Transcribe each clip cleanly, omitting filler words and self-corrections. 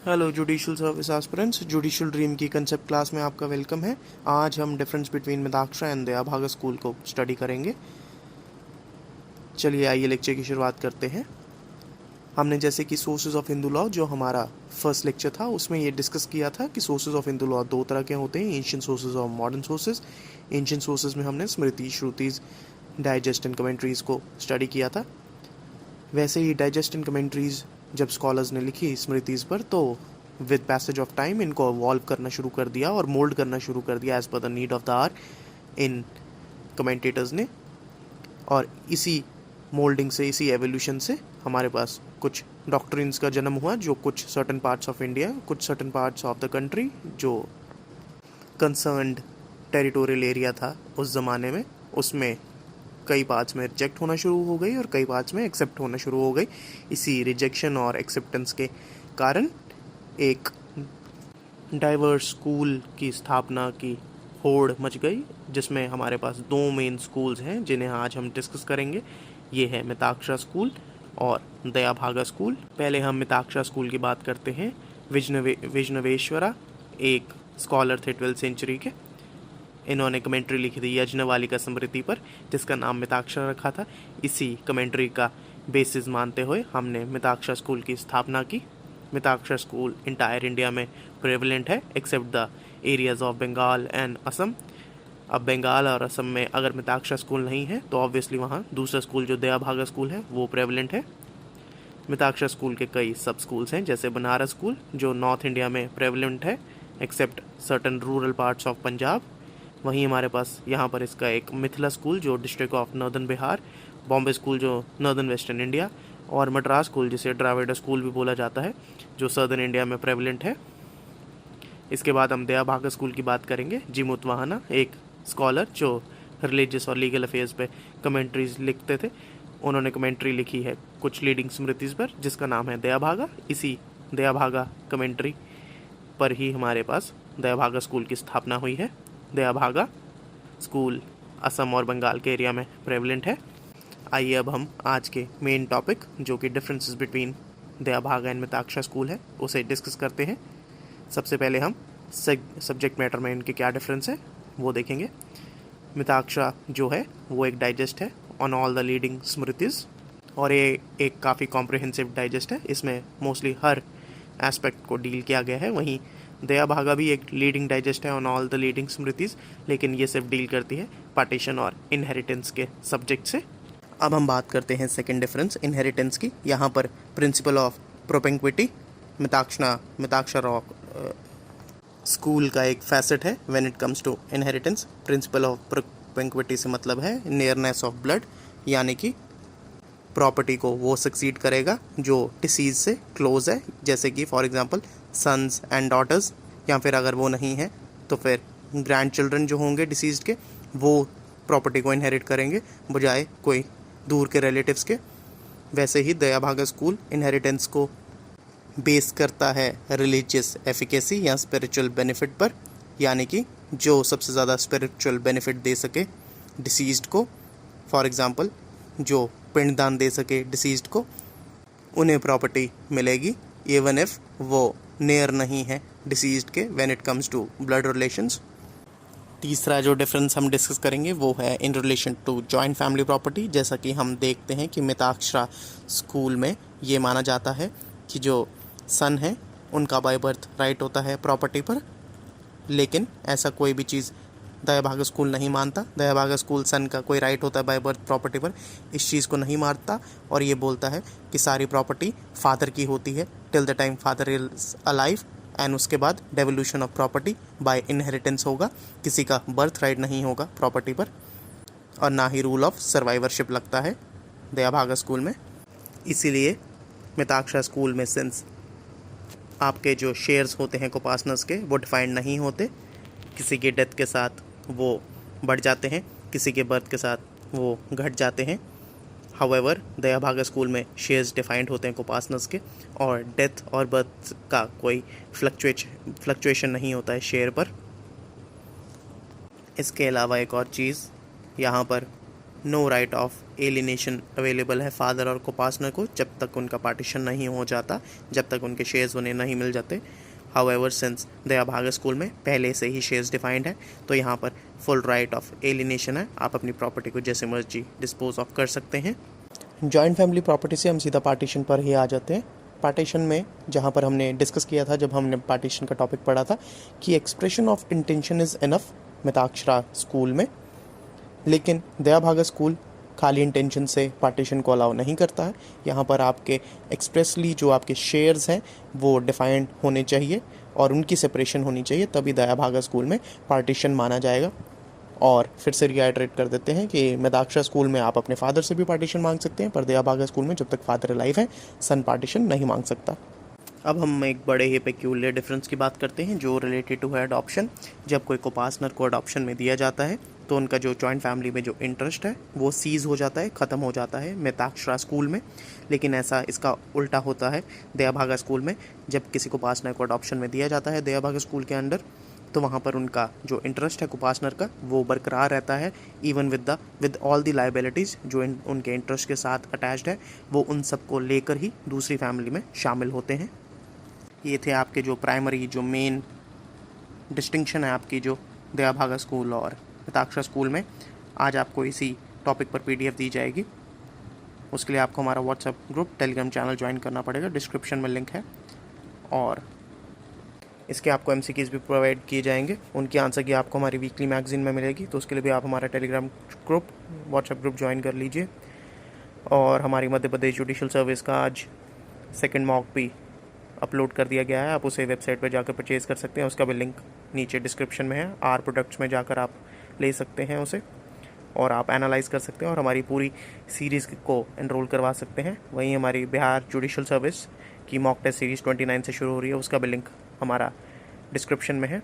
Hello judicial service aspirants, judicial dream की concept class में आपका वेलकम है। आज हम डिफरेंस बिटवीन मिताक्षरा एंड दया भागा स्कूल को स्टडी करेंगे। चलिए आइए लेक्चर की शुरुआत करते हैं। हमने जैसे कि सोर्सेज ऑफ हिंदू लॉ जो हमारा फर्स्ट लेक्चर था उसमें ये डिस्कस किया था कि सोर्सेज ऑफ हिंदू लॉ दो तरह के होते हैं, एंशिएंट सोर्सेज और मॉडर्न सोर्सेज। एंशिएंट सोर्सेज में हमने स्मृति, श्रुतिज, डाइजेस्ट एंड कमेंट्रीज को स्टडी किया था। वैसे ही डाइजेस्ट एंड कमेंट्रीज जब स्कॉलर्स ने लिखी स्मृतिज पर तो विद पैसेज ऑफ टाइम इनको इवॉल्व करना शुरू कर दिया और मोल्ड करना शुरू कर दिया as per the need of the hour इन कमेंटेटर्स ने। और इसी मोल्डिंग से, इसी एवोल्यूशन से हमारे पास कुछ डॉक्ट्रिन्स का जन्म हुआ जो कुछ सर्टन पार्ट्स ऑफ इंडिया, कुछ certain parts of the country जो कंसर्न्ड टेरिटोरियल एरिया था उस ज़माने में, उसमें कई पार्ट्स में रिजेक्ट होना शुरू हो गई और कई पार्ट्स में एक्सेप्ट होना शुरू हो गई। इसी रिजेक्शन और एक्सेप्टेंस के कारण एक डाइवर्स स्कूल की स्थापना की होड़ मच गई, जिसमें हमारे पास दो मेन स्कूल्स हैं जिन्हें आज हम डिस्कस करेंगे। ये है मिताक्षरा स्कूल और दया भागा स्कूल। पहले हम मिताक्षरा स्कूल की बात करते हैं। विष्णवेश्वरा एक स्कॉलर थे 12th सेंचुरी के। इन्होंने कमेंट्री लिखी थी यज्ञवालिका स्मृति पर, जिसका नाम मिताक्षरा रखा था। इसी कमेंट्री का बेसिस मानते हुए हमने मिताक्षरा स्कूल की स्थापना की। मिताक्षरा स्कूल इंटायर इंडिया में प्रेवलेंट है except the areas of Bengal and Assam. अब बंगाल और असम में अगर मिताक्षरा स्कूल नहीं है तो ऑब्वियसली वहाँ दूसरा स्कूल जो दया भागा स्कूल है वो प्रेवलेंट है। मिताक्षरा स्कूल के कई सब स्कूल्स हैं, जैसे बनारस स्कूल जो नॉर्थ इंडिया में प्रेवलेंट है except certain rural parts of Punjab. वहीं हमारे पास यहाँ पर इसका एक मिथिला स्कूल जो district of northern Bihar, Bombay school जो नॉर्दर्न वेस्टर्न इंडिया, और मद्रास स्कूल जिसे द्राविड़ स्कूल भी बोला जाता है जो सदर्न इंडिया में प्रेवलेंट है। इसके बाद हम दया भागा स्कूल की बात करेंगे। जीमुत वाहना एक स्कॉलर जो रिलीजियस और लीगल अफेयर्स पे कमेंट्रीज लिखते थे, उन्होंने कमेंट्री लिखी है कुछ लीडिंग स्मृतिज पर जिसका नाम है दया भागा। इसी दया भागा कमेंट्री पर ही हमारे पास दया भागा स्कूल की स्थापना हुई है। दया भागा स्कूल असम और बंगाल के एरिया में प्रेवलेंट है। आइए अब हम आज के मेन टॉपिक जो कि डिफरेंसेस बिटवीन दया भागा एंड मिताक्षरा स्कूल है उसे डिस्कस करते हैं। सबसे पहले हम सब्जेक्ट मैटर में इनके क्या डिफरेंस है वो देखेंगे। मिताक्षरा जो है वो एक डाइजेस्ट है on all the leading smritis, और ये एक काफ़ी कॉम्प्रिहेंसिव डाइजेस्ट है। इसमें मोस्टली हर एस्पेक्ट को डील किया गया है। वहीं दया भागा भी एक लीडिंग डाइजेस्ट है on all the leading smritis, लेकिन ये सिर्फ डील करती है पार्टीशन और इनहेरिटेंस के सब्जेक्ट से। अब हम बात करते हैं सेकंड डिफरेंस इनहेरिटेंस की। यहाँ पर principle of propinquity Mitakshara school का एक फैसेट है when it comes to inheritance. Principle of propinquity से मतलब है नियरनेस ऑफ ब्लड, यानी कि प्रॉपर्टी को वो सक्सीड करेगा जो डिसीज से क्लोज है, जैसे कि for example sons and daughters, या फिर अगर वो नहीं है तो फिर ग्रैंड चिल्ड्रन जो होंगे डिसीज के वो प्रॉपर्टी को इनहेरिट करेंगे बजाय कोई दूर के रिलेटिव्स के। वैसे ही दया भागा स्कूल इनहेरिटेंस को बेस करता है रिलीजियस एफिकेसी या स्पिरिचुअल बेनिफिट पर, यानी कि जो सबसे ज़्यादा स्पिरिचुअल बेनिफिट दे सके डिसीज्ड को, फॉर एग्जांपल जो पिंडदान दे सके डिसीज्ड को, उन्हें प्रॉपर्टी मिलेगी इवन इफ वो नियर नहीं है डिसीज्ड के when it comes to blood relations. तीसरा जो डिफरेंस हम डिस्कस करेंगे वो है in relation to joint family property. जैसा कि हम देखते हैं कि मिताक्षरा स्कूल में ये माना जाता है कि जो सन है उनका बाय बर्थ राइट होता है प्रॉपर्टी पर, लेकिन ऐसा कोई भी चीज़ दया भागा स्कूल नहीं मानता। दया भागा स्कूल सन का कोई राइट होता है बाय बर्थ प्रॉपर्टी पर, इस चीज़ को नहीं मानता और ये बोलता है कि सारी प्रॉपर्टी फादर की होती है till the time father is alive, and उसके बाद devolution of property bye inheritance होगा। किसी का बर्थ राइट नहीं होगा प्रॉपर्टी पर, और ना ही रूल ऑफ सर्वाइवरशिप लगता है दया भागा स्कूल में। इसीलिए मिताक्षरा स्कूल में सिंस आपके जो शेयर्स होते हैं कोपासनर्स के वो डिफाइंड नहीं होते, किसी के डेथ के साथ वो बढ़ जाते हैं, किसी के बर्थ के साथ वो घट जाते हैं। हाउएवर दया भागा स्कूल में शेयर्स डिफाइंड होते हैं कोपासनर्स के, और डेथ और बर्थ का कोई फ्लक्चुएशन नहीं होता है शेयर पर। इसके अलावा एक और चीज़ यहाँ पर no right of alienation available है फादर और को पार्टनर को जब तक उनका पार्टीशन नहीं हो जाता, जब तक उनके शेयर्स उन्हें नहीं मिल जाते। हाउएवर सिंस दया भागा स्कूल में पहले से ही शेयर्स डिफाइंड है, तो यहाँ पर फुल राइट ऑफ एलिनेशन है, आप अपनी प्रॉपर्टी को जैसे मर्जी डिस्पोज ऑफ कर सकते हैं। जॉइंट फैमिली प्रॉपर्टी से हम सीधा पार्टीशन पर ही आ जाते हैं। पार्टीशन में जहाँ पर हमने डिस्कस किया था, जब हमने पार्टीशन का टॉपिक पढ़ा था कि expression of intention is enough Mitakshara school में, लेकिन दया भागा स्कूल खाली इंटेंशन से पार्टीशन को अलाउ नहीं करता है। यहाँ पर आपके एक्सप्रेसली जो आपके शेयर्स हैं वो डिफाइंड होने चाहिए और उनकी सेपरेशन होनी चाहिए, तभी दया भागा स्कूल में पार्टीशन माना जाएगा। और फिर से रिआइटरेट कर देते हैं कि मिताक्षरा स्कूल में आप अपने फादर से भी पार्टीशन मांग सकते हैं, पर दया भागा स्कूल में जब तक फादर लाइफ है सन पार्टीशन नहीं मांग सकता। अब हम एक बड़े ही पेक्यूलियर डिफरेंस की बात करते हैं जो रिलेटेड टू है अडॉप्शन। जब कोई को पार्टनर को अडॉप्शन में दिया जाता है तो उनका जो जॉइंट फैमिली में जो इंटरेस्ट है वो सीज़ हो जाता है, ख़त्म हो जाता है मिताक्षरा स्कूल में। लेकिन ऐसा इसका उल्टा होता है दया भागा स्कूल में। जब किसी को पार्टनर को अडॉप्शन में दिया जाता है दया भागा स्कूल के अंडर, तो वहाँ पर उनका जो इंटरेस्ट है को पार्टनर का वो बरकरार रहता है, even with all the liabilities जो उनके इंटरेस्ट के साथ अटैच्ड है, वो उन सबको लेकर ही दूसरी फैमिली में शामिल होते हैं। ये थे आपके जो प्राइमरी जो मेन डिस्टिंक्शन है आपकी जो दया भागा स्कूल और मिताक्षरा स्कूल में। आज आपको इसी टॉपिक पर PDF दी जाएगी, उसके लिए आपको हमारा WhatsApp group Telegram channel join करना पड़ेगा, डिस्क्रिप्शन में लिंक है। और इसके आपको MCQs भी प्रोवाइड किए जाएंगे, उनकी आंसर की आपको हमारी वीकली मैगजीन में मिलेगी, तो उसके लिए भी आप हमारा Telegram group WhatsApp group join कर लीजिए। और हमारी मध्य प्रदेश जुडिशल सर्विस का आज सेकेंड मॉक भी अपलोड कर दिया गया है, आप उसे वेबसाइट पर जाकर परचेज़ कर सकते हैं, उसका भी लिंक नीचे डिस्क्रिप्शन में है। आर प्रोडक्ट्स में जाकर आप ले सकते हैं उसे और आप एनालाइज कर सकते हैं और हमारी पूरी सीरीज़ को एनरोल करवा सकते हैं। वहीं हमारी बिहार जुडिशल सर्विस की मॉक टेस्ट सीरीज़ 29 से शुरू हो रही है, उसका भी लिंक हमारा डिस्क्रिप्शन में है,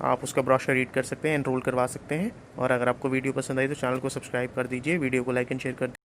आप उसका ब्रोशर रीड कर सकते हैं, एनरोल करवा सकते हैं। और अगर आपको वीडियो पसंद आई तो चैनल को सब्सक्राइब कर दीजिए, वीडियो को लाइक एंड शेयर कर